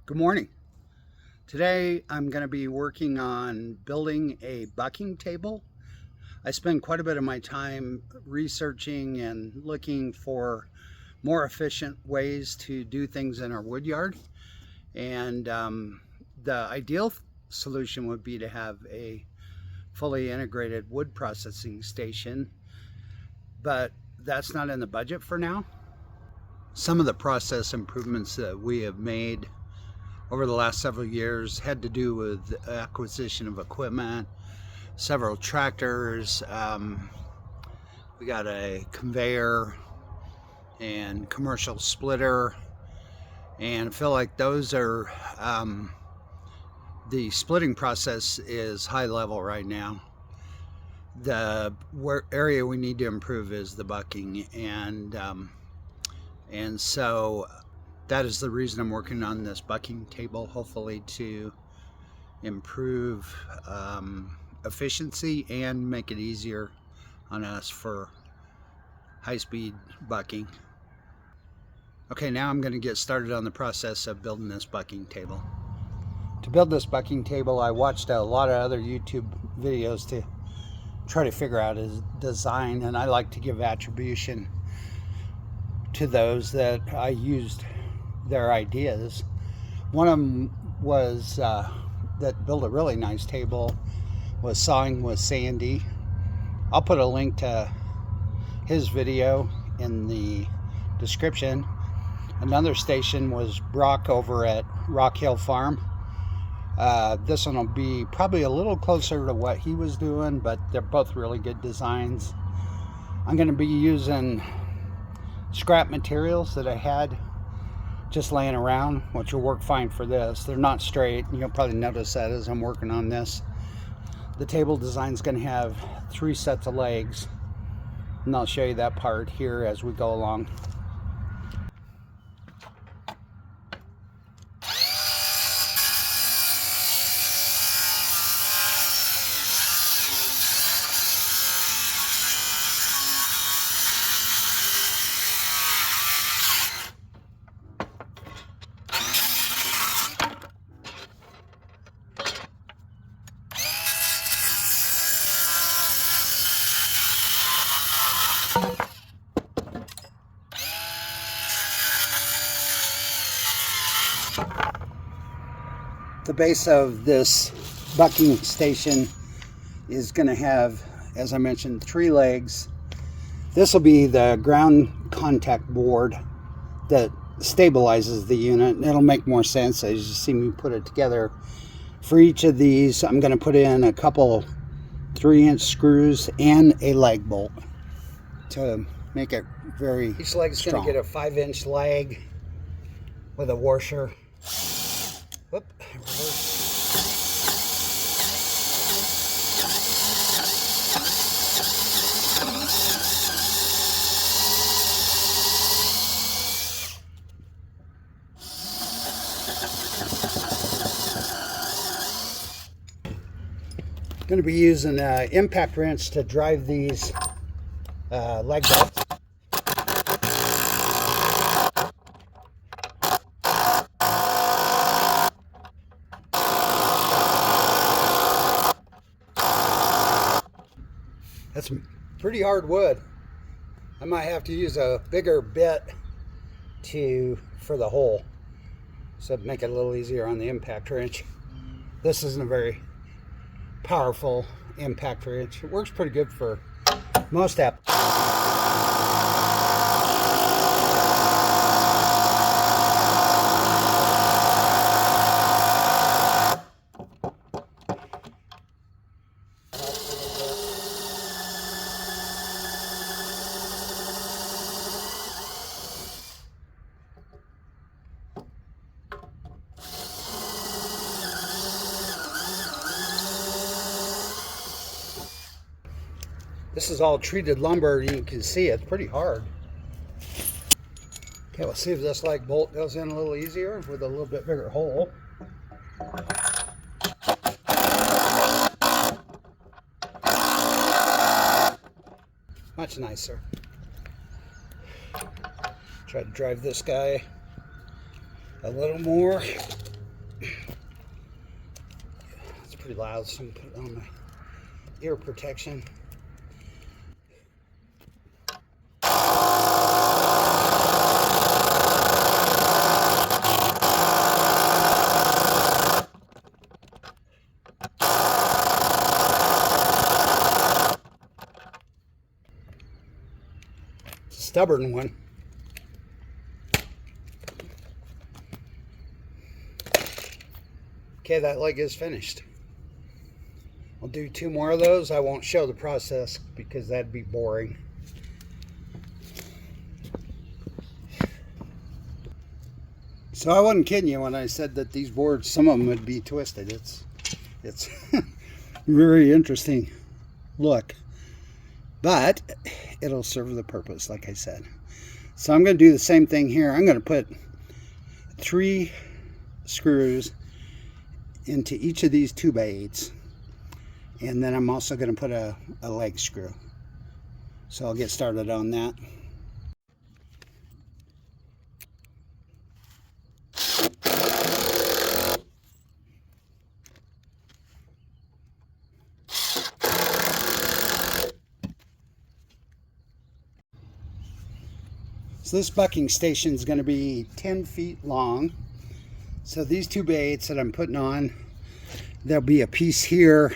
Good morning. Today I'm going to be working on building a bucking table. I spend quite a bit of my time researching and looking for more efficient ways to do things in our wood yard. And the ideal solution would be to have a fully integrated wood processing station, but that's not in the budget for now. Some of the process improvements that we have made over the last several years had to do with acquisition of equipment, several tractors. We got a conveyor and commercial splitter, and I feel like those are the splitting process is high level right now. The area we need to improve is the bucking, and so that is the reason I'm working on this bucking table, hopefully to improve efficiency and make it easier on us for high-speed bucking. Okay, now I'm going to get started on the process of building this bucking table. To build this bucking table, I watched a lot of other YouTube videos to try to figure out his design, and I like to give attribution to those that I used their ideas. One of them was that built a really nice table, was Sawing with Sandy. I'll put a link to his video in the description. Another station was Brock over at Rock Hill Farm. This one will be probably a little closer to what he was doing, but they're both really good designs. I'm going to be using scrap materials that I had just laying around, which will work fine for this. They're not straight. You'll probably notice that as I'm working on this. The table design is going to have 3 sets of legs, and I'll show you that part here as we go along. The base of this bucking station is going to have, as I mentioned, 3 legs. This will be the ground contact board that stabilizes the unit. It'll make more sense as you see me put it together. For each of these, I'm going to put in a couple 3-inch screws and a leg bolt to make it very strong. Each leg's going to get a 5-inch leg with a washer. Whoop, going to be using an impact wrench to drive these leg bolts. That's pretty hard wood. I might have to use a bigger bit for the hole, so make it a little easier on the impact wrench. This isn't a very powerful impact wrench. It works pretty good for most applications. This is all treated lumber. You can see it's pretty hard. Okay, we'll see if this leg bolt goes in a little easier with a little bit bigger hole. Much nicer. Try to drive this guy a little more. pretty loud, so I'm going to put on my ear protection. Stubborn one. Okay, that leg is finished. I'll do 2 more of those. I won't show the process because that'd be boring. So I wasn't kidding you when I said that these boards, some of them would be twisted. It's very interesting look, but it'll serve the purpose, like I said. So I'm going to do the same thing here. I'm going to put 3 screws into each of these 2x8s, and then I'm also going to put a leg screw. So I'll get started on that. So this bucking station is going to be 10 feet long. So these 2x8s that I'm putting on, there'll be a piece here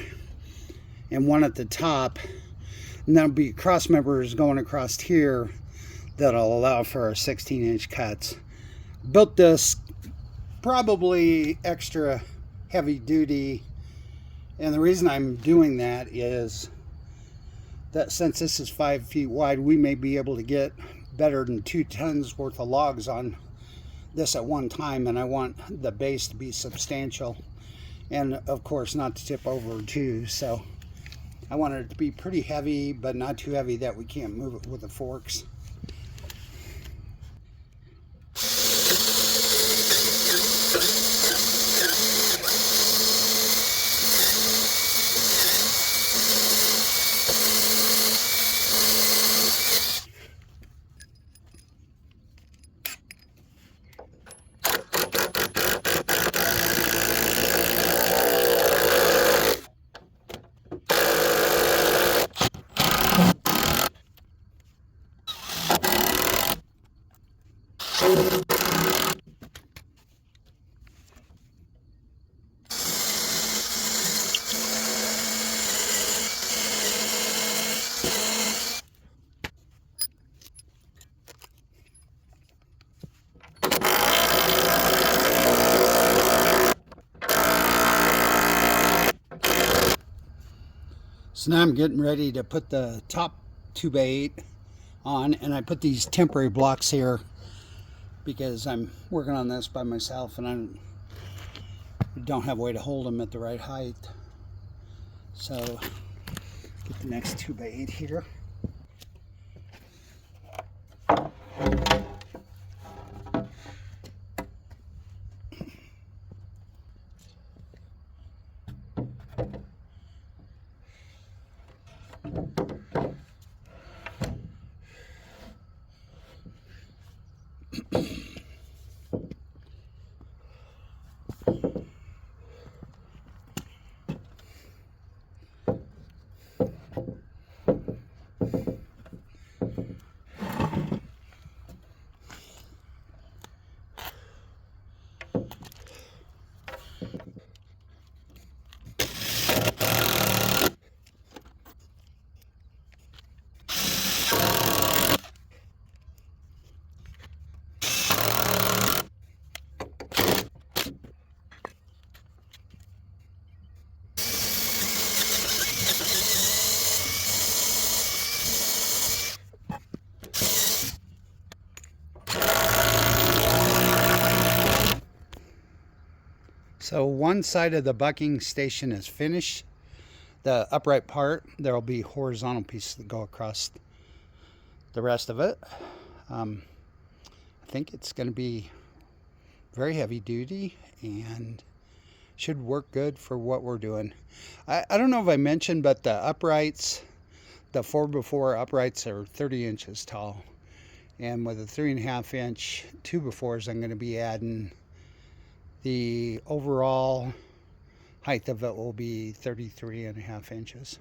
and one at the top, and there'll be cross members going across here that'll allow for our 16-inch cuts. Built this probably extra heavy duty, and the reason I'm doing that is that since this is 5 feet wide, we may be able to get better than 2 tons worth of logs on this at one time, and I want the base to be substantial and of course not to tip over too. So I want it to be pretty heavy, but not too heavy that we can't move it with the forks. So now I'm getting ready to put the top 2x8 on, and I put these temporary blocks here because I'm working on this by myself and I don't have a way to hold them at the right height. So get the next 2x8 here. So one side of the bucking station is finished. The upright part, there will be horizontal pieces that go across the rest of it. I think it's going to be very heavy duty and should work good for what we're doing. I don't know if I mentioned, but the uprights, the 4x4 uprights are 30 inches tall. And with a 3.5 inch 2x4s, I'm going to be adding the overall height of it will be 33.5 inches.